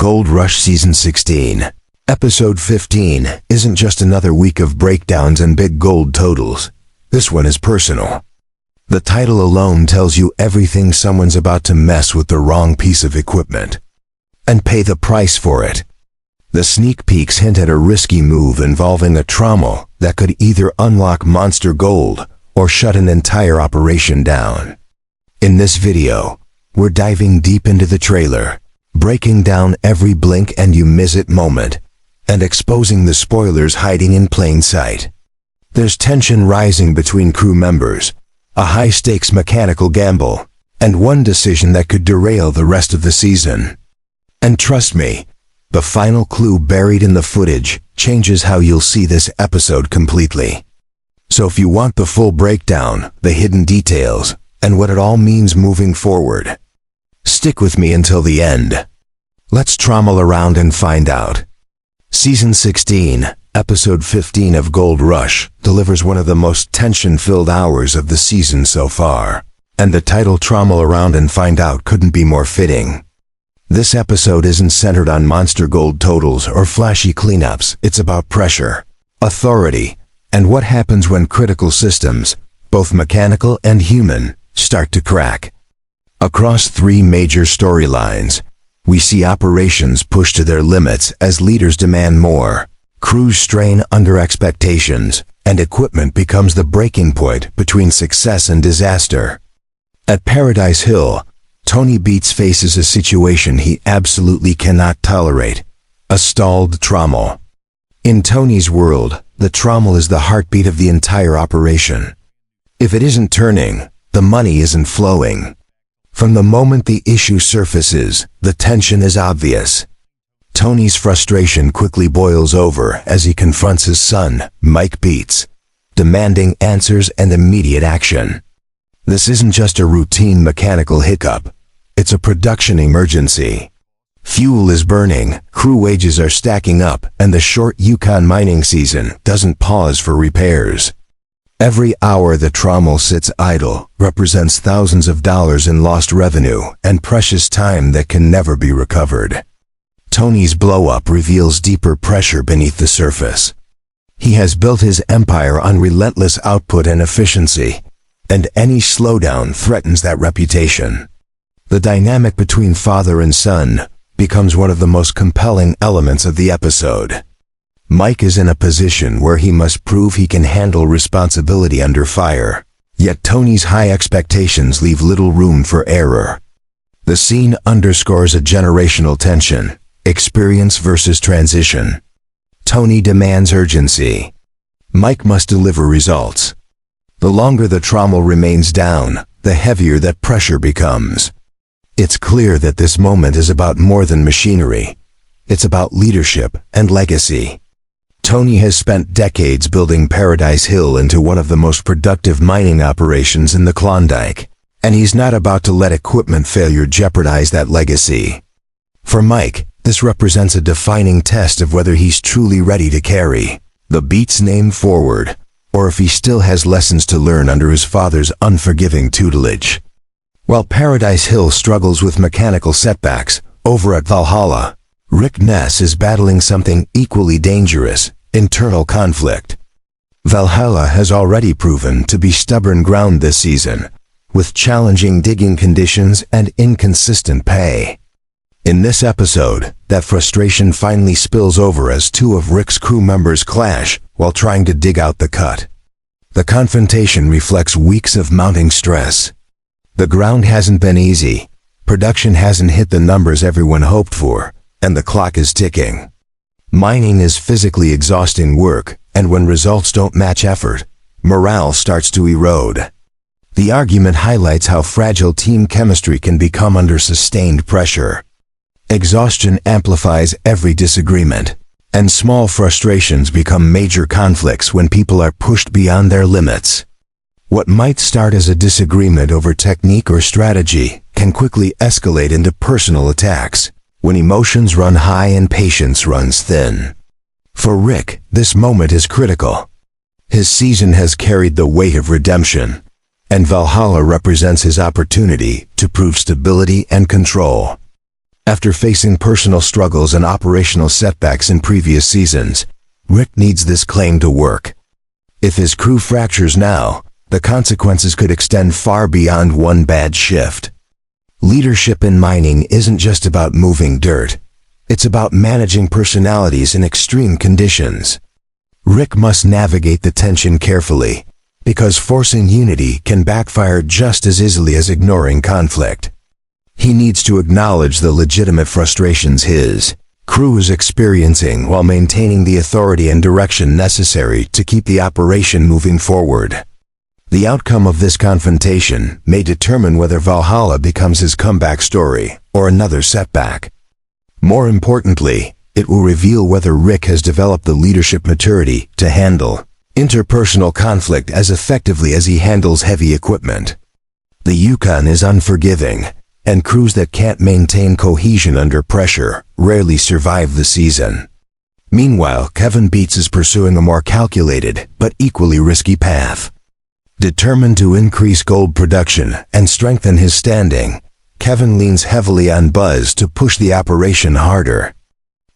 Gold Rush Season 16. Episode 15 isn't just another week of breakdowns and big gold totals. This one is personal. The title alone tells you everything. Someone's about to mess with the wrong piece of equipment and pay the price for it. The sneak peeks hint at a risky move involving a trauma that could either unlock monster gold or shut an entire operation down. In this video, we're diving deep into the trailer, breaking down every blink and you miss it moment, and exposing the spoilers hiding in plain sight. There's tension rising between crew members, a high-stakes mechanical gamble, and one decision that could derail the rest of the season. And trust me, the final clue buried in the footage changes how you'll see this episode completely. So if you want the full breakdown, the hidden details, and what it all means moving forward, stick with me until the end. Let's trommel around and find out. Season 16, Episode 15 of Gold Rush delivers one of the most tension-filled hours of the season so far, and the title Trommel Around and Find Out couldn't be more fitting. This episode isn't centered on monster gold totals or flashy cleanups. It's about pressure, authority, and what happens when critical systems, both mechanical and human, start to crack. Across three major storylines, we see operations pushed to their limits as leaders demand more, crews strain under expectations, and equipment becomes the breaking point between success and disaster. At Paradise Hill, Tony Beats faces a situation he absolutely cannot tolerate: a stalled trommel. In Tony's world, the trommel is the heartbeat of the entire operation. If it isn't turning, the money isn't flowing. From the moment the issue surfaces, the tension is obvious. Tony's frustration quickly boils over as he confronts his son, Mike Beats, demanding answers and immediate action. This isn't just a routine mechanical hiccup. It's a production emergency. Fuel is burning, crew wages are stacking up, and the short Yukon mining season doesn't pause for repairs. Every hour the trommel sits idle represents thousands of dollars in lost revenue and precious time that can never be recovered. Tony's blow-up reveals deeper pressure beneath the surface. He has built his empire on relentless output and efficiency, and any slowdown threatens that reputation. The dynamic between father and son becomes one of the most compelling elements of the episode. Mike is in a position where he must prove he can handle responsibility under fire, yet Tony's high expectations leave little room for error. The scene underscores a generational tension: experience versus transition. Tony demands urgency. Mike must deliver results. The longer the trommel remains down, the heavier that pressure becomes. It's clear that this moment is about more than machinery. It's about leadership and legacy. Tony has spent decades building Paradise Hill into one of the most productive mining operations in the Klondike, and he's not about to let equipment failure jeopardize that legacy. For Mike, this represents a defining test of whether he's truly ready to carry the Beats name forward, or if he still has lessons to learn under his father's unforgiving tutelage. While Paradise Hill struggles with mechanical setbacks, over at Valhalla, Rick Ness is battling something equally dangerous: internal conflict. Valhalla has already proven to be stubborn ground this season, with challenging digging conditions and inconsistent pay. In this episode, that frustration finally spills over as two of Rick's crew members clash while trying to dig out the cut. The confrontation reflects weeks of mounting stress. The ground hasn't been easy, production hasn't hit the numbers everyone hoped for, and the clock is ticking. Mining is physically exhausting work, and when results don't match effort, morale starts to erode. The argument highlights how fragile team chemistry can become under sustained pressure. Exhaustion amplifies every disagreement, and small frustrations become major conflicts when people are pushed beyond their limits. What might start as a disagreement over technique or strategy can quickly escalate into personal attacks when emotions run high and patience runs thin. For Rick, this moment is critical. His season has carried the weight of redemption, and Valhalla represents his opportunity to prove stability and control. After facing personal struggles and operational setbacks in previous seasons, Rick needs this claim to work. If his crew fractures now, the consequences could extend far beyond one bad shift. Leadership in mining isn't just about moving dirt. It's about managing personalities in extreme conditions. Rick must navigate the tension carefully, because forcing unity can backfire just as easily as ignoring conflict. He needs to acknowledge the legitimate frustrations his crew is experiencing while maintaining the authority and direction necessary to keep the operation moving forward. The outcome of this confrontation may determine whether Valhalla becomes his comeback story or another setback. More importantly, it will reveal whether Rick has developed the leadership maturity to handle interpersonal conflict as effectively as he handles heavy equipment. The Yukon is unforgiving, and crews that can't maintain cohesion under pressure rarely survive the season. Meanwhile, Kevin Beets is pursuing a more calculated but equally risky path. Determined to increase gold production and strengthen his standing, Kevin leans heavily on Buzz to push the operation harder.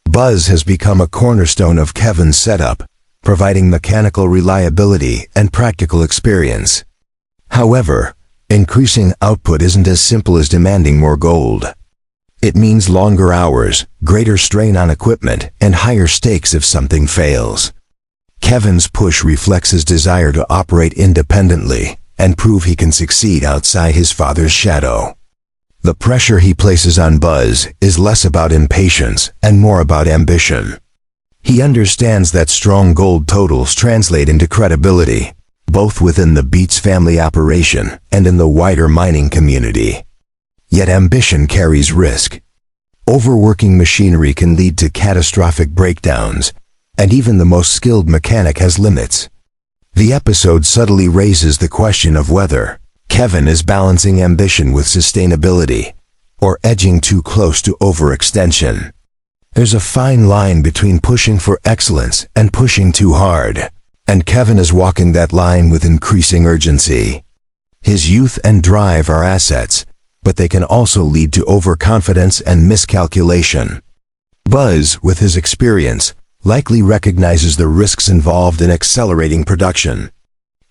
Buzz has become a cornerstone of Kevin's setup, providing mechanical reliability and practical experience. However, increasing output isn't as simple as demanding more gold. It means longer hours, greater strain on equipment, and higher stakes if something fails. Kevin's push reflects his desire to operate independently and prove he can succeed outside his father's shadow. The pressure he places on Buzz is less about impatience and more about ambition. He understands that strong gold totals translate into credibility, both within the Beets family operation and in the wider mining community. Yet ambition carries risk. Overworking machinery can lead to catastrophic breakdowns, and even the most skilled mechanic has limits. The episode subtly raises the question of whether Kevin is balancing ambition with sustainability, or edging too close to overextension. There's a fine line between pushing for excellence and pushing too hard, and Kevin is walking that line with increasing urgency. His youth and drive are assets, but they can also lead to overconfidence and miscalculation. Buzz, with his experience, likely recognizes the risks involved in accelerating production.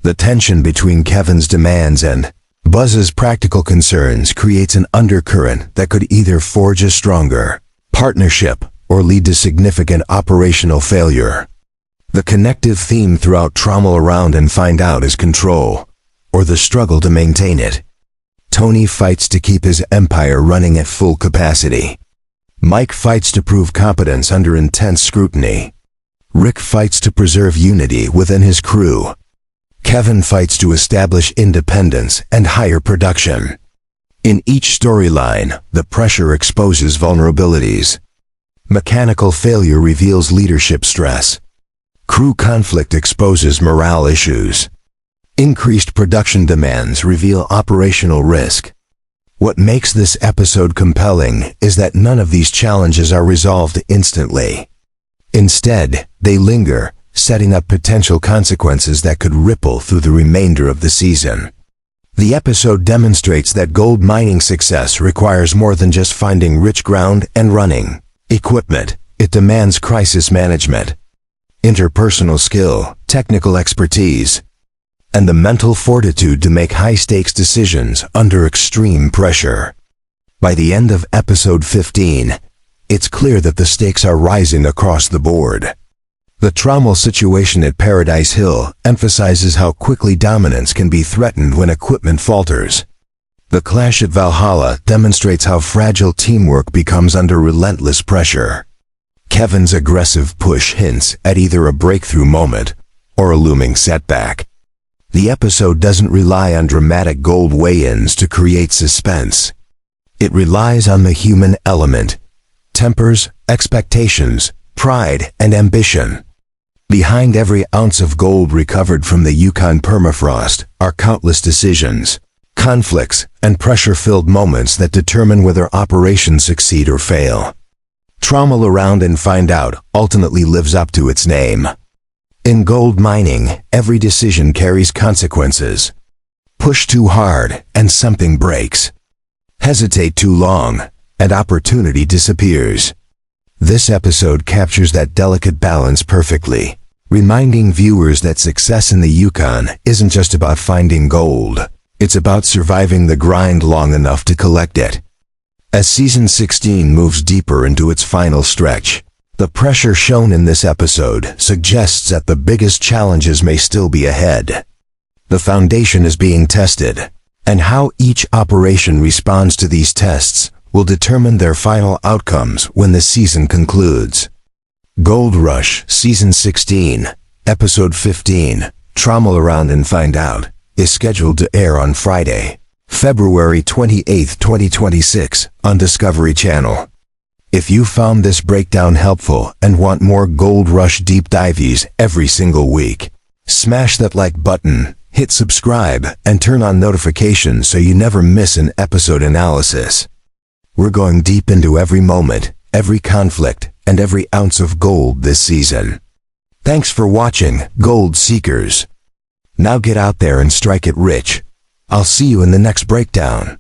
The tension between Kevin's demands and Buzz's practical concerns creates an undercurrent that could either forge a stronger partnership or lead to significant operational failure. The connective theme throughout Trommel Around and Find Out is control, or the struggle to maintain it. Tony fights to keep his empire running at full capacity. Mike fights to prove competence under intense scrutiny. Rick fights to preserve unity within his crew. Kevin fights to establish independence and higher production. In each storyline, the pressure exposes vulnerabilities. Mechanical failure reveals leadership stress. Crew conflict exposes morale issues. Increased production demands reveal operational risk. What makes this episode compelling is that none of these challenges are resolved instantly. Instead, they linger, setting up potential consequences that could ripple through the remainder of the season. The episode demonstrates that gold mining success requires more than just finding rich ground and running equipment. It demands crisis management, interpersonal skill, technical expertise, and the mental fortitude to make high-stakes decisions under extreme pressure. By the end of episode 15, it's clear that the stakes are rising across the board. The Trommel situation at Paradise Hill emphasizes how quickly dominance can be threatened when equipment falters. The clash at Valhalla demonstrates how fragile teamwork becomes under relentless pressure. Kevin's aggressive push hints at either a breakthrough moment or a looming setback. The episode doesn't rely on dramatic gold weigh-ins to create suspense. It relies on the human element, tempers, expectations, pride, and ambition. Behind every ounce of gold recovered from the Yukon permafrost are countless decisions, conflicts, and pressure-filled moments that determine whether operations succeed or fail. Trommel Around and Find Out ultimately lives up to its name. In gold mining, every decision carries consequences. Push too hard, and something breaks. Hesitate too long, and opportunity disappears. This episode captures that delicate balance perfectly, reminding viewers that success in the Yukon isn't just about finding gold. It's about surviving the grind long enough to collect it. As Season 16 moves deeper into its final stretch, the pressure shown in this episode suggests that the biggest challenges may still be ahead. The foundation is being tested, and how each operation responds to these tests will determine their final outcomes when the season concludes. Gold Rush Season 16, Episode 15, Trommel Around and Find Out, is scheduled to air on Friday, February 28, 2026, on Discovery Channel. If you found this breakdown helpful and want more Gold Rush deep dives every single week, smash that like button, hit subscribe, and turn on notifications so you never miss an episode analysis. We're going deep into every moment, every conflict, and every ounce of gold this season. Thanks for watching, Gold Seekers. Now get out there and strike it rich. I'll see you in the next breakdown.